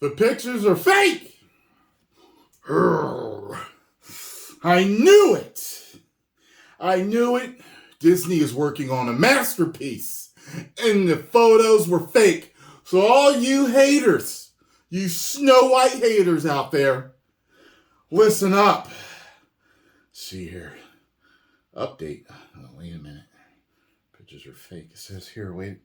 The pictures are fake. I knew it. I knew it. Disney is working on a masterpiece, and the photos were fake. So all you haters, you Snow White haters out there, listen up. See here. Update. Oh, wait a minute. Pictures are fake. It says here, wait.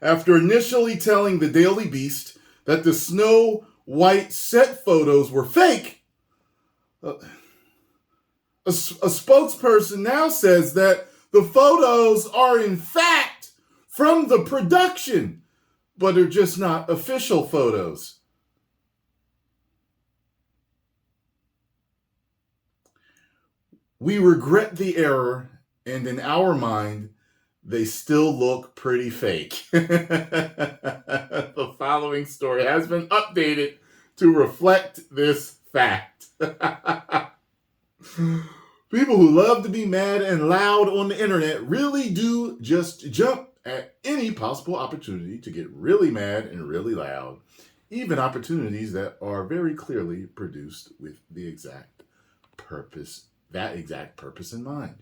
After initially telling the Daily Beast that the Snow White set photos were fake, a spokesperson now says that the photos are in fact from the production, but are just not official photos. We regret the error, and in our mind, they still look pretty fake. The following story has been updated to reflect this fact. People who love to be mad and loud on the internet really do just jump at any possible opportunity to get really mad and really loud, even opportunities that are very clearly produced with the exact purpose in mind.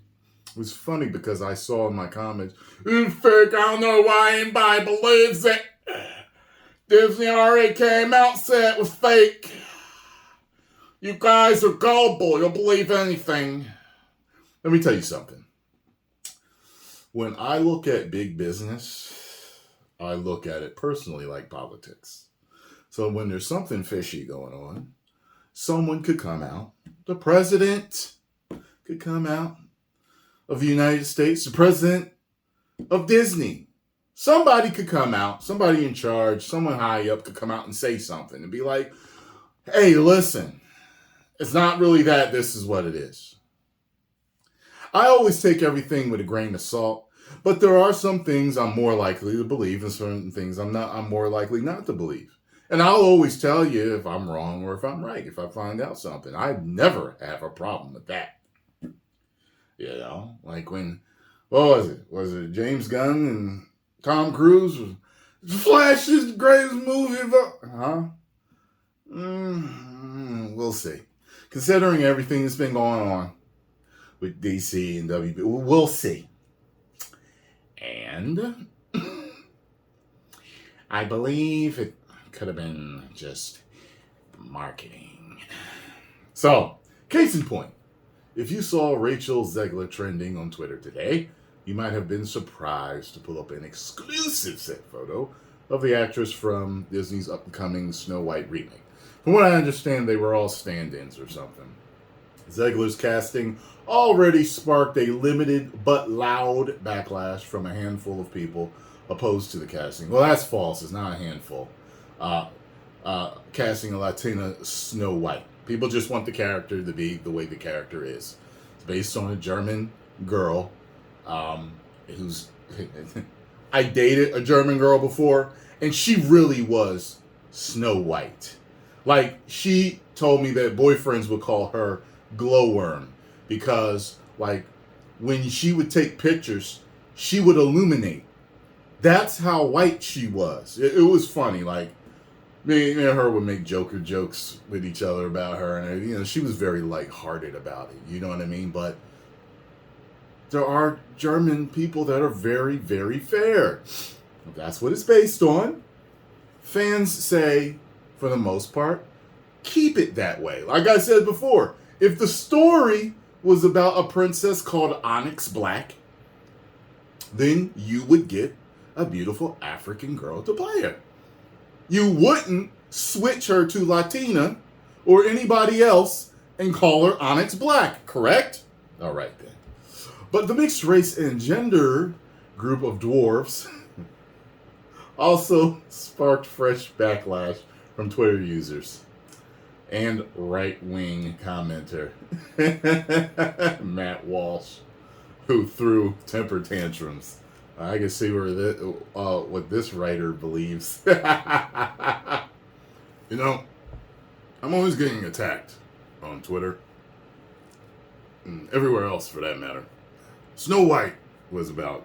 It was funny because I saw in my comments, it's fake, I don't know why anybody believes it. Disney already came out, said it was fake. You guys are gullible, you'll believe anything. Let me tell you something. When I look at big business, I look at it personally like politics. So when there's something fishy going on, someone could come out, the president could come out of the United States, the president of Disney. Somebody could come out, somebody in charge, someone high up could come out and say something and be like, hey, listen, it's not really that, this is what it is. I always take everything with a grain of salt, but there are some things I'm more likely to believe and certain things I'm more likely not to believe. And I'll always tell you if I'm wrong or if I'm right, if I find out something. I never have a problem with that. You know, like when, what was it? Was it James Gunn and Tom Cruise? Flash is the greatest movie ever. We'll see. Considering everything that's been going on with DC and WB, we'll see. And I believe it could have been just marketing. So, case in point. If you saw Rachel Zegler trending on Twitter today, you might have been surprised to pull up an exclusive set photo of the actress from Disney's upcoming Snow White remake. From what I understand, they were all stand-ins or something. Zegler's casting already sparked a limited but loud backlash from a handful of people opposed to the casting. Well, that's false. It's not a handful. Casting a Latina Snow White. People just want the character to be the way the character is. It's based on a German girl who's... I dated a German girl before, and she really was Snow White. Like, she told me that boyfriends would call her glowworm because, like, when she would take pictures, she would illuminate. That's how white she was. It was funny, like, me and her would make Joker jokes with each other about her, and you know, she was very lighthearted about it. You know what I mean? But there are German people that are very, very fair. That's what it's based on. Fans say, for the most part, keep it that way. Like I said before, if the story was about a princess called Onyx Black, then you would get a beautiful African girl to play her. You wouldn't switch her to Latina or anybody else and call her Onyx Black, correct? All right, then. But the mixed race and gender group of dwarves also sparked fresh backlash from Twitter users and right-wing commenter Matt Walsh, who threw temper tantrums. I can see what this writer believes. You know, I'm always getting attacked on Twitter and everywhere else for that matter. Snow White was about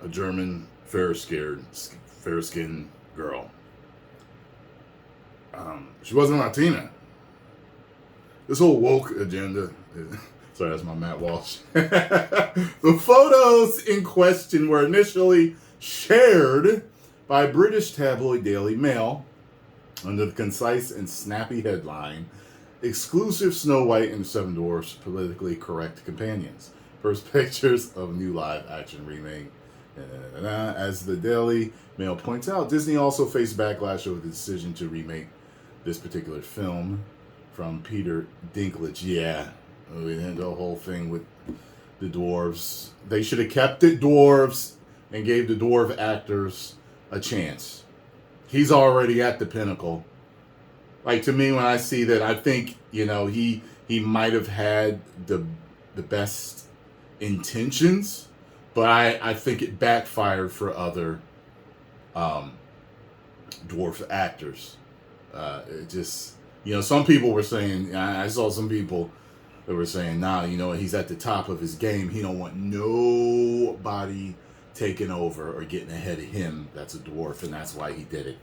a German fair-skinned girl She wasn't Latina. This whole woke agenda. Sorry, that's my Matt Walsh. The photos in question were initially shared by British tabloid Daily Mail under the concise and snappy headline, "Exclusive Snow White and the Seven Dwarfs Politically Correct Companions. First pictures of new live-action remake." As the Daily Mail points out, Disney also faced backlash over the decision to remake this particular film from Peter Dinklage. Yeah, we had the whole thing with the dwarves. They should have kept it dwarves and gave the dwarf actors a chance. He's already at the pinnacle. Like, to me, when I see that, I think, he might have had the best intentions, but I think it backfired for other dwarf actors. It just, some people were saying, I saw some people that were saying, nah, he's at the top of his game. He don't want nobody taking over or getting ahead of him that's a dwarf, and that's why he did it.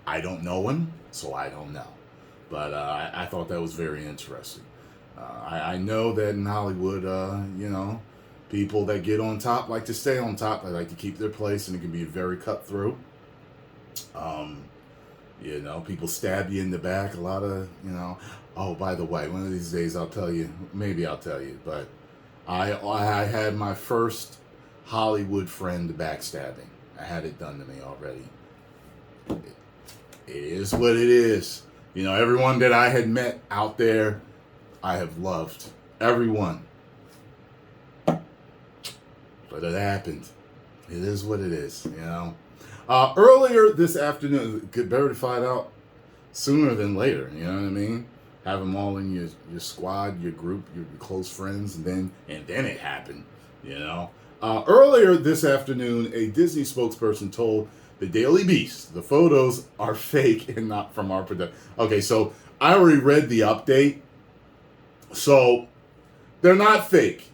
I don't know him, so I don't know. But I thought that was very interesting. I know that in Hollywood, people that get on top like to stay on top. They like to keep their place, and it can be very cutthroat. People stab you in the back. A lot of, oh, by the way, one of these days maybe I'll tell you, but I had my first Hollywood friend backstabbing. I had it done to me already. It is what it is. Everyone that I had met out there, I have loved. Everyone. But it happened. It is what it is, Earlier this afternoon, better to find out sooner than later, you know what I mean? Have them all in your squad, your group, your close friends, and then it happened, Earlier this afternoon, a Disney spokesperson told the Daily Beast the photos are fake and not from our production. Okay, so I already read the update. So they're not fake.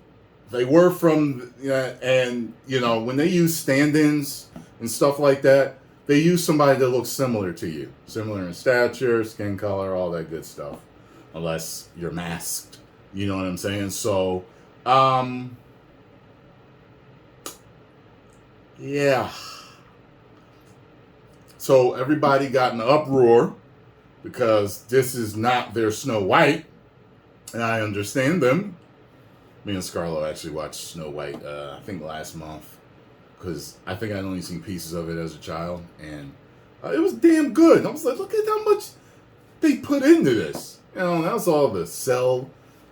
They were from, and, when they use stand-ins and stuff like that, they use somebody that looks similar to you. Similar in stature, skin color, all that good stuff. Unless you're masked. You know what I'm saying? So, yeah. So everybody got an uproar because this is not their Snow White. And I understand them. Me and Scarlett actually watched Snow White, I think last month. Because I think I'd only seen pieces of it as a child. And it was damn good. I was like, look at how much they put into this. That was all the cell,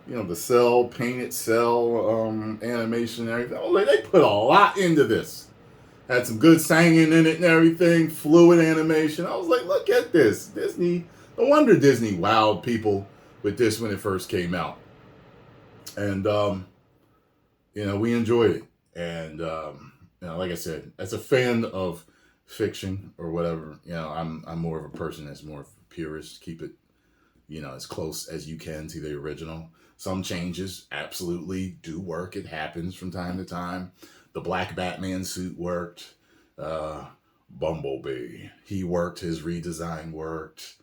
painted cell animation and everything. I was like, they put a lot into this. Had some good singing in it and everything. Fluid animation. I was like, look at this. Disney. No wonder Disney wowed people with this when it first came out. And, we enjoyed it. And, like I said, as a fan of fiction or whatever, I'm more of a person that's more purist. Keep it, as close as you can to the original. Some changes absolutely do work. It happens from time to time. The black Batman suit worked. Bumblebee, he worked. His redesign worked.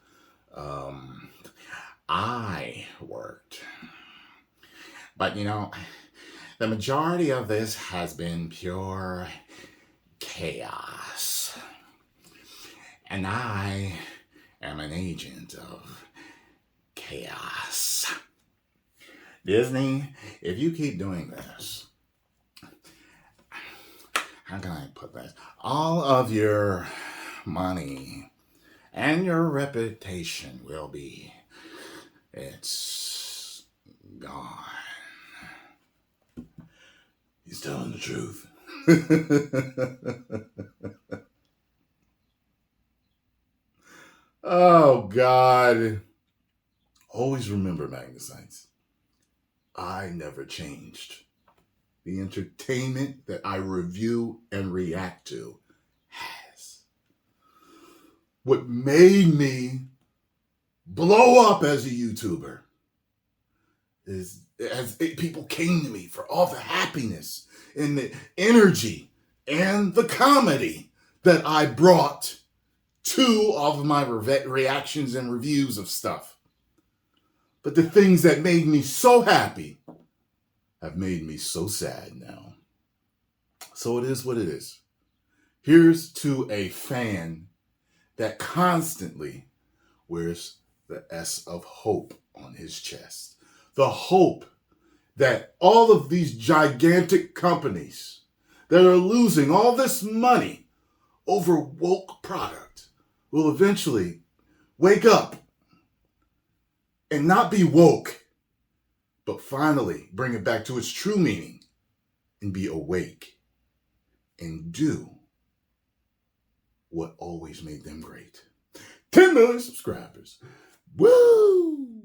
I worked. But, the majority of this has been pure chaos. And I am an agent of chaos. Disney, if you keep doing this, how can I put this? All of your money and your reputation will be, it's gone. He's telling the truth. Oh, God. Always remember, Magnusites, I never changed. The entertainment that I review and react to has. What made me blow up as a YouTuber is people came to me for all the happiness and the energy and the comedy that I brought two off of my reactions and reviews of stuff. But the things that made me so happy have made me so sad now. So it is what it is. Here's to a fan that constantly wears the S of hope on his chest. The hope that all of these gigantic companies that are losing all this money over woke product will eventually wake up and not be woke, but finally bring it back to its true meaning and be awake and do what always made them great. 10 million subscribers. Woo!